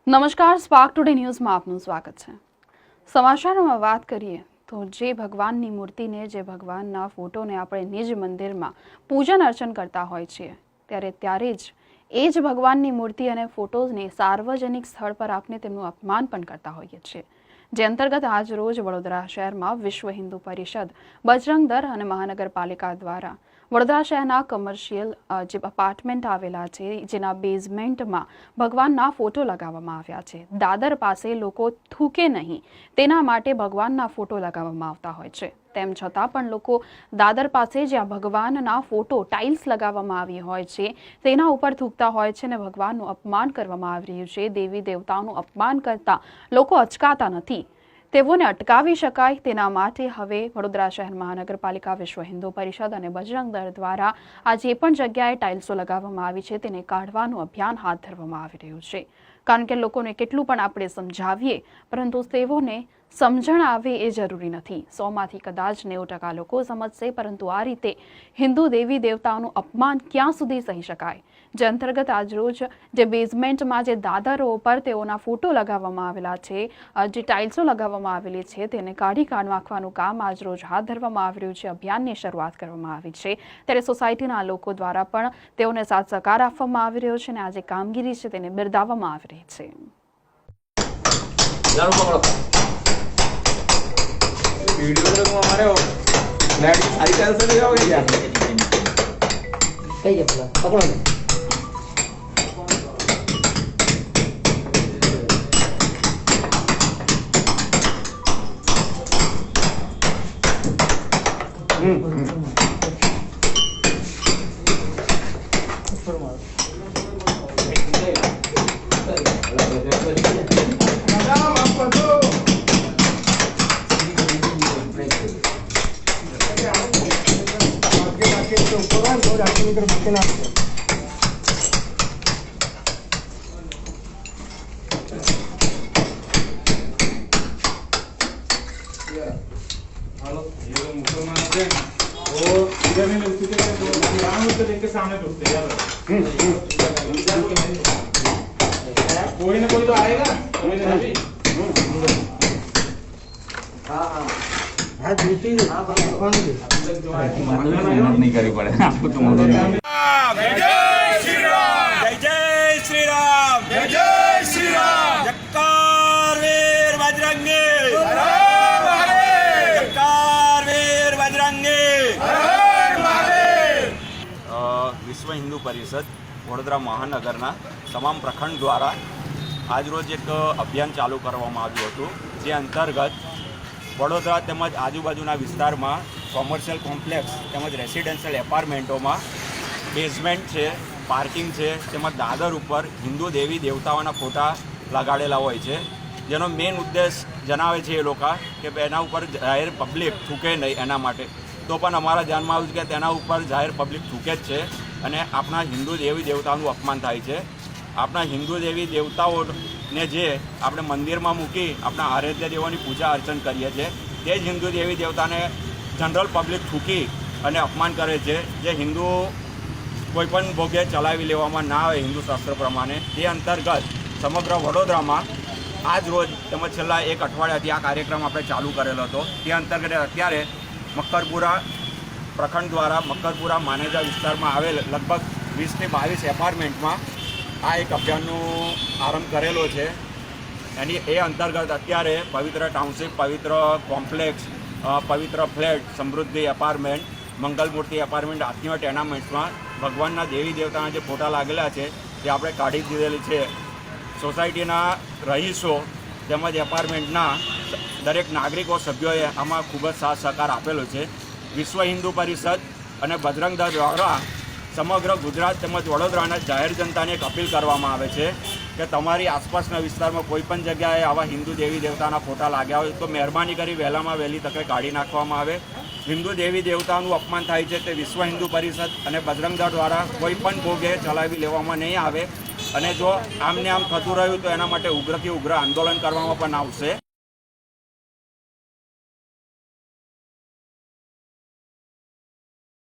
નમસ્કાર, spark today ન્યૂઝમાં આપનું સ્વાગત છે। સમાચારોમાં વાત કરીએ તો જે ભગવાનની મૂર્તિને, જે ભગવાનના ફોટોને આપણે નિજ મંદિરમાં પૂજન અર્ચન કરતા હોય છીએ, ત્યારે જ એ જ ભગવાનની મૂર્તિ અને ફોટોઝને સાર્વજનિક સ્થળ પર આપણે તેમનું અપમાન પણ કરતા હોઈએ છીએ। જે અંતર્ગત આજ રોજ વડોદરા શહેરમાં વિશ્વ હિન્દુ પરિષદ, બજરંગ દળ અને મહાનગરપાલિકા દ્વારા વડોદરા શહેરના કમર્શિયલ જે અપાર્ટમેન્ટ આવેલા છે, જેના બેઝમેન્ટમાં ભગવાનના ફોટો લગાવવામાં આવ્યા છે। દાદર પાસે લોકો થૂકે નહીં તેના માટે ભગવાનના ફોટો લગાવવામાં આવતા હોય છે, તેમ છતાં પણ લોકો દાદર પાસે જ્યાં ભગવાનના ફોટો ટાઇલ્સ લગાવવામાં આવી હોય છે તેના ઉપર થૂકતા હોય છે અને ભગવાનનું અપમાન કરવામાં આવી રહ્યું છે। દેવી દેવતાઓનું અપમાન કરતા લોકો અચકાતા નથી। તેઓને અટકાવી શકાય તેના માટે હવે વડોદરા શહેર મહાનગરપાલિકા, વિશ્વ હિન્દુ પરિષદ અને બજરંગ દળ દ્વારા આ જે પણ જગ્યાએ ટાઇલ્સો લગાવવામાં આવી છે તેને કાઢવાનું અભિયાન હાથ ધરવામાં આવી રહ્યું છે, કારણ કે લોકોને કેટલું પણ આપણે સમજાવીએ પરંતુ તેઓને સમજણ આવે એ જરૂરી નથી। 100માંથી કદાચ 90% લોકો સમજશે, પરંતુ આ રીતે હિન્દુ દેવી દેવતાઓનું અપમાન ક્યાં સુધી સહી શકાય? જે અંતર્ગત આજરોજ જે બેઝમેન્ટમાં જે દાદરો ઉપર તેઓના ફોટો લગાવવામાં આવેલા છે, જે ટાઇલ્સો લગાવવામાં આવેલી છે, તેને કાઢી નાખવાનું કામ આજરોજ હાથ ધરવામાં આવી રહ્યું છે। અભિયાનની શરૂઆત કરવામાં આવી છે, ત્યારે સોસાયટીના લોકો દ્વારા પણ તેઓને સાથ સહકાર આપવામાં આવી રહ્યો છે અને આ જે કામગીરી છે તેને બિરદાવવામાં આવી રહી છે। वीडियो तो हमारे नेट सारी टेंशन नहीं होगी क्या कहीं पकड़ो नहीं के सामने टूटते यार कोई ना कोई तो आएगा कोई ना भी हाँ हाँ हाँ दूसरी हाँ कौन नहीं करी पड़े आपको तो मदद जय जय श्री राम, जय जय श्री राम, जय जय श्री राम। जक्कार वीर बजरंगी, हर हर महादेव। जक्कार वीर बजरंगी, हर हर महादेव। વિશ્વ હિન્દુ પરિષદ વડોદરા મહાનગરના તમામ પ્રખંડ દ્વારા આજરોજ એક અભિયાન ચાલુ કરવામાં આવ્યું હતું, જે અંતર્ગત વડોદરા તેમજ આજુબાજુના વિસ્તારમાં કોમર્શિયલ કોમ્પ્લેક્સ તેમજ રેસિડેન્શિયલ એપાર્ટમેન્ટોમાં બેઝમેન્ટ છે, પાર્કિંગ છે, તેમજ દાદર ઉપર હિન્દુ દેવી દેવતાઓના ફોટા લગાડેલા હોય છે, જેનો મેઇન ઉદ્દેશ જણાવે છે એ લોકો કે એના ઉપર જાહેર પબ્લિક થૂકે નહીં એના માટે। તો પણ અમારા ધ્યાનમાં આવ્યું કે તેના ઉપર જાહેર પબ્લિક થૂકે જ છે અને આપણા હિન્દુ દેવી દેવતાઓનું અપમાન થાય છે। આપણા હિન્દુ દેવી દેવતાઓને જે આપણે મંદિરમાં મૂકી આપણા આરાધ્ય દેવોની પૂજા અર્ચન કરીએ છીએ, તે જ હિન્દુ દેવી દેવતાને જનરલ પબ્લિક થૂકી અને અપમાન કરે છે, જે હિન્દુ કોઈપણ ભોગે ચલાવી લેવામાં ના આવે હિન્દુ શાસ્ત્ર પ્રમાણે। તે અંતર્ગત સમગ્ર વડોદરામાં આજ રોજ તેમજ છેલ્લા એક અઠવાડિયાથી આ કાર્યક્રમ આપણે ચાલુ કરેલો હતો। તે અંતર્ગત અત્યારે મક્કરપુરા પ્રખંડ દ્વારા મક્કરપુરા માનેજા વિસ્તારમાં આવેલ લગભગ 20 થી 22 એપાર્ટમેન્ટમાં આ એક અભિયાનનો આરંભ કરેલો છે। એની એ અંતર્ગત અત્યારે પવિત્ર ટાઉનશીપ, પવિત્ર કોમ્પ્લેક્સ, પવિત્ર ફ્લેટ, સમૃદ્ધિ એપાર્ટમેન્ટ, મંગલમૂર્તિ એપાર્ટમેન્ટ, આત્મીય ટેનામેન્ટ્સમાં ભગવાનના દેવી દેવતાના જે ફોટા લાગેલા છે તે આપણે કાઢી દીધેલી છે। સોસાયટીના રહીશો તેમજ એપાર્ટમેન્ટના દરેક નાગરિકો, સભ્યોએ આમાં ખૂબ જ સાથ સહકાર આપેલો છે। વિશ્વ હિન્દુ પરિષદ અને બજરંગ દળ દ્વારા સમગ્ર ગુજરાત તેમજ વડોદરાના જાહેર જનતાને એક અપીલ કરવામાં આવે છે કે તમારી આસપાસના વિસ્તારમાં કોઈપણ જગ્યાએ આવા હિન્દુ દેવી દેવતાના ફોટા લાગ્યા હોય તો મહેરબાની કરી વહેલામાં વહેલી તકે કાઢી નાખવામાં આવે। હિન્દુ દેવી દેવતાનું અપમાન થાય છે તે વિશ્વ હિન્દુ પરિષદ અને બજરંગ દળ દ્વારા કોઈપણ ભોગે ચલાવી લેવામાં નહીં આવે અને જો આમને આમ થતું રહ્યું તો એના માટે ઉગ્રથી ઉગ્ર આંદોલન કરવામાં પણ આવશે।